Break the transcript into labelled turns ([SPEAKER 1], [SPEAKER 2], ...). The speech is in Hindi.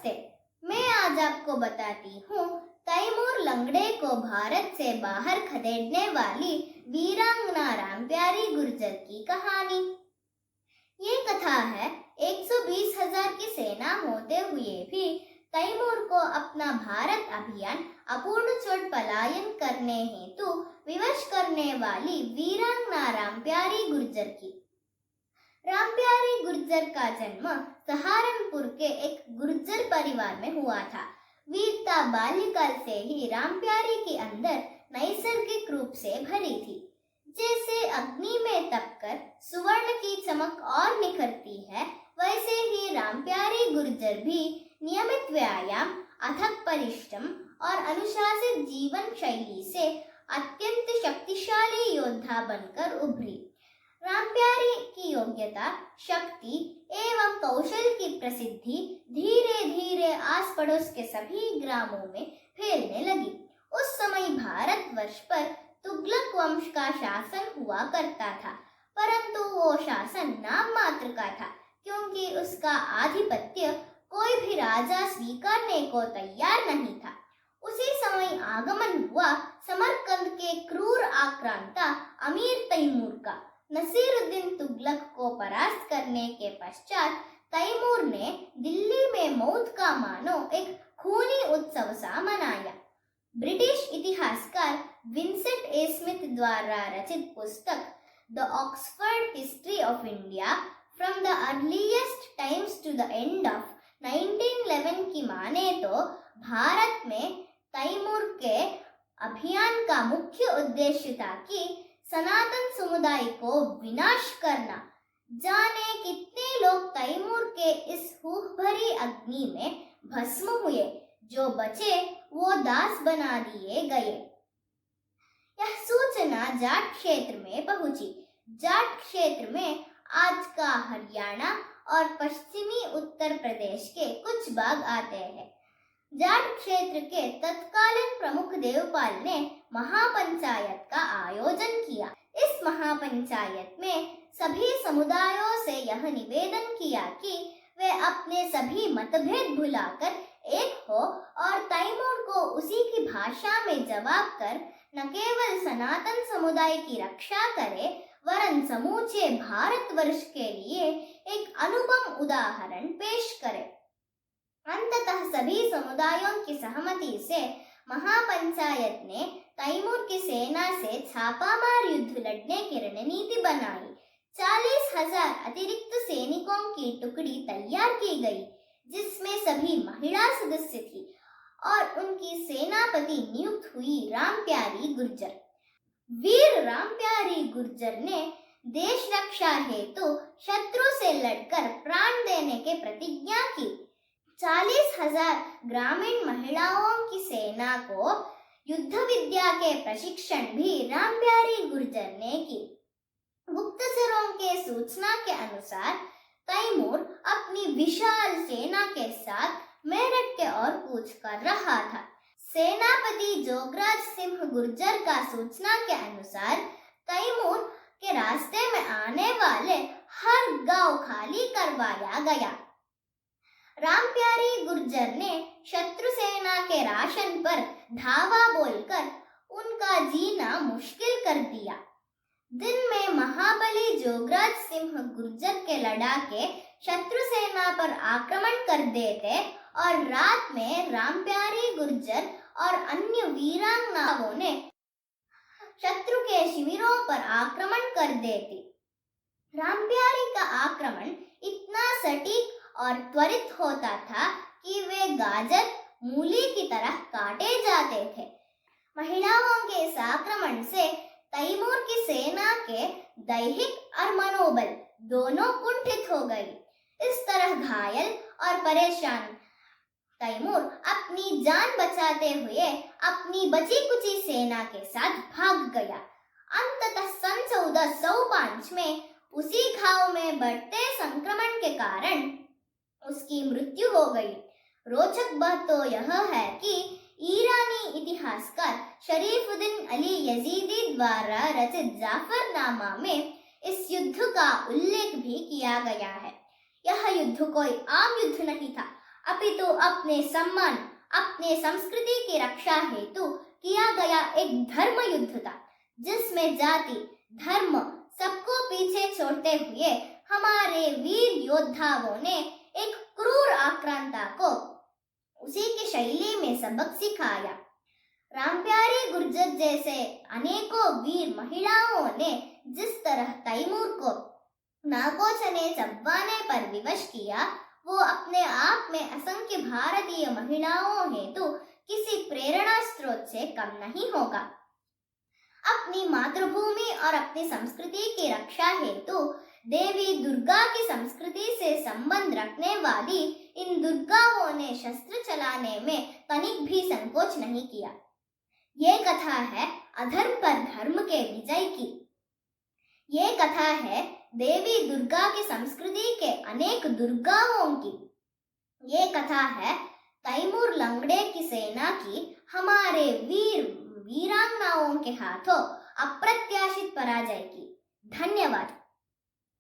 [SPEAKER 1] नमस्ते। मैं आज आपको बताती हूँ तैमूर लंगड़े को भारत से बाहर खदेड़ने वाली वीरांगना रामप्यारी गुर्जर की कहानी। ये कथा है 120,000 की सेना होते हुए भी तैमूर को अपना भारत अभियान अपूर्ण छोड़ पलायन करने हेतु विवश करने वाली वीरांगना रामप्यारी गुर्जर की। रामप्यारी गुर्जर का जन्म सहारनपुर के एक गुर्जर परिवार में हुआ था। वीरता बाल्यकाल से ही रामप्यारी के अंदर नैसर्गिक रूप से भरी थी। जैसे अग्नि में तपकर सुवर्ण की चमक और निखरती है, वैसे ही रामप्यारी गुर्जर भी नियमित व्यायाम, अथक परिश्रम और अनुशासित जीवन शैली से अत्यंत शक्तिशाली योद्धा बनकर उभरी। रामप्यारी की योग्यता, शक्ति एवं कौशल की प्रसिद्धि धीरे धीरे आस पड़ोस के सभी ग्रामों में फैलने लगी। उस समय भारतवर्ष पर तुगलक वंश का शासन हुआ करता था, परंतु वो शासन नाम मात्र का था, क्योंकि उसका आधिपत्य कोई भी राजा स्वीकारने को तैयार नहीं था। उसी समय आगमन हुआ समरकंद के क्रूर आक्रांता अमीर तैमूर का। नसीरुद्दीन तुगलक को परास्त करने के पश्चात तैमूर ने दिल्ली में मौत का मानो एक खूनी उत्सव सा मनाया। ब्रिटिश इतिहासकार विंसेंट ए स्मिथ द्वारा रचित पुस्तक the Oxford history of India from the earliest times to the end of 1911 की माने तो भारत में तैमूर के अभियान का मुख्य उद्देश्य था कि सनातन समुदाय को विनाश करना। जाने कितने लोग तैमूर के इस हूह भरी अग्नि में भस्म हुए, जो बचे वो दास बना दिए गए। यह सूचना जाट क्षेत्र में पहुंची। जाट क्षेत्र में आज का हरियाणा और पश्चिमी उत्तर प्रदेश के कुछ भाग आते हैं। जाट क्षेत्र के तत्कालीन प्रमुख देवपाल ने महापंचायत का आयोजन किया। इस महापंचायत में सभी समुदायों से यह निवेदन किया कि वे अपने सभी मतभेद भुलाकर एक हो और तैमूर को उसी की भाषा में जवाब कर न केवल सनातन समुदाय की रक्षा करे, वरन समूचे भारतवर्ष के लिए एक अनुपम उदाहरण पेश करे। अंततः सभी समुदायों की सहमति से महापंचायत ने तैमूर की सेना से छापामार युद्ध लड़ने की रणनीति बनाई। 40,000 अतिरिक्त सैनिकों की टुकड़ी तैयार की गई, जिसमें सभी महिला सदस्य थी और उनकी सेनापति नियुक्त हुई रामप्यारी गुर्जर। वीर रामप्यारी गुर्जर ने देश रक्षा हेतु शत्रु से लड़कर प्राण देने की प्रतिज्ञा की। 40,000 ग्रामीण महिलाओं की सेना को युद्ध विद्या के प्रशिक्षण भी रामप्यारी गुर्जर ने की। गुप्तचरों के सूचना के अनुसार तैमूर अपनी विशाल सेना के साथ मेरठ के ओर कूच कर रहा था। सेनापति जोगराज सिंह गुर्जर का सूचना के अनुसार तैमूर के रास्ते में आने वाले हर गांव खाली करवाया गया। रामप्यारी गुर्जर ने शत्रु सेना के राशन पर धावा बोलकर उनका जीना मुश्किल कर दिया। दिन में महाबली जोगराज सिंह गुर्जर के लड़ाके शत्रु सेना पर आक्रमण कर देते और रात में रामप्यारी गुर्जर और अन्य वीरांगनाओं ने शत्रु के शिविरों पर आक्रमण कर देती। रामप्यारी का आक्रमण इतना सटीक और त्वरित होता था कि वे गाजर मूली की तरह काटे जाते थे। महिलाओं के इस आक्रमण से तैमूर की सेना के दैहिक और मनोबल दोनों कुंठित हो गई। इस तरह घायल और परेशान तैमूर अपनी जान बचाते हुए अपनी बची कुची सेना के साथ भाग गया। अंततः सन 1405 में उसी घाव में बढ़ते संक्रमण के कारण उसकी मृत्यु हो गई। रोचक बात तो यह है कि ईरानी इतिहासकार शरीफुद्दीन अली यजीदी द्वारा रचित जाफरनामा में इस युद्ध का उल्लेख भी किया गया है। यह युद्ध कोई आम युद्ध नहीं था, अपितु अपने सम्मान, अपने संस्कृति की रक्षा हेतु किया गया एक धर्म युद्ध था, जिसमें जाति, धर्म सबको पीछे छोड़ते हुए हमारे वीर योद्धाओं ने एक क्रूर आक्रांता को उसी की शैली में सबक सिखाया। रामप्यारी गुर्जर जैसे अनेकों वीर महिलाओं ने जिस तरह तैमूर को नाकोचने चबवाने पर विवश किया, वो अपने आप में असंख्य भारतीय महिलाओं हेतु किसी प्रेरणा स्रोत से कम नहीं होगा। अपनी मातृभूमि और अपनी संस्कृति की रक्षा हेतु देवी दुर्गा की संस्कृति से संबंध रखने वाली इन दुर्गाओं ने शस्त्र चलाने में तनिक भी संकोच नहीं किया। ये कथा है अधर्म पर धर्म के विजय की। ये कथा है देवी दुर्गा की संस्कृति के अनेक दुर्गाओं की। ये कथा है तैमूर लंगड़े की सेना की हमारे वीरांगनाओं के हाथों अप्रत्याशित पराजय की। धन्यवाद।